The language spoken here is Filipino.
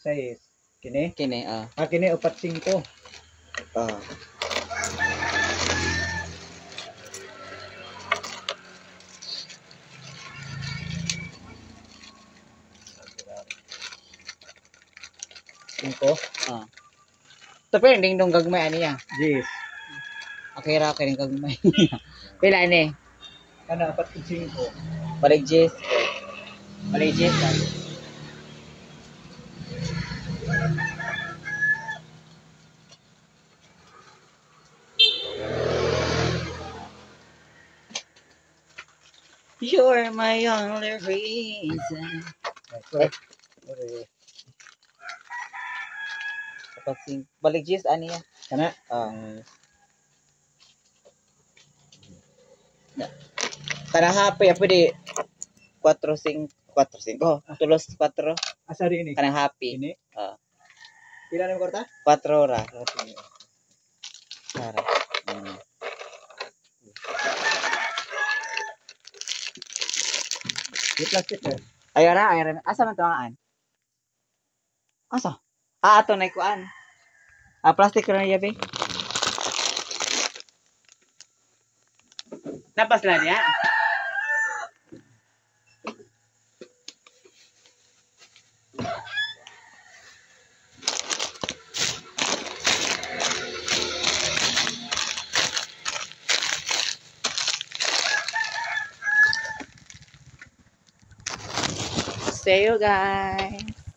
Size. Kini? Kini, Kini 4-5. ah. Cinco. Tapi ding dong gagmay ani ya. Yes. Okay ra kay gagmay. Pila ni? Kana 4-5. Balik Jess. Balik Jess. You're my only reason. Dapat sing balik Jess ani ya. Kana? Kana happy apa di 4-5 tulos 4 Asa rin ini? kana happy. Ini? Ah, Pila na yung kwarta? 4 ra. Okay. Para. Di plastic eh. Ayara. Asa man tuangan? Asa? Ato na kuan. Plastic ra ya be. Napas lang ya. See you guys.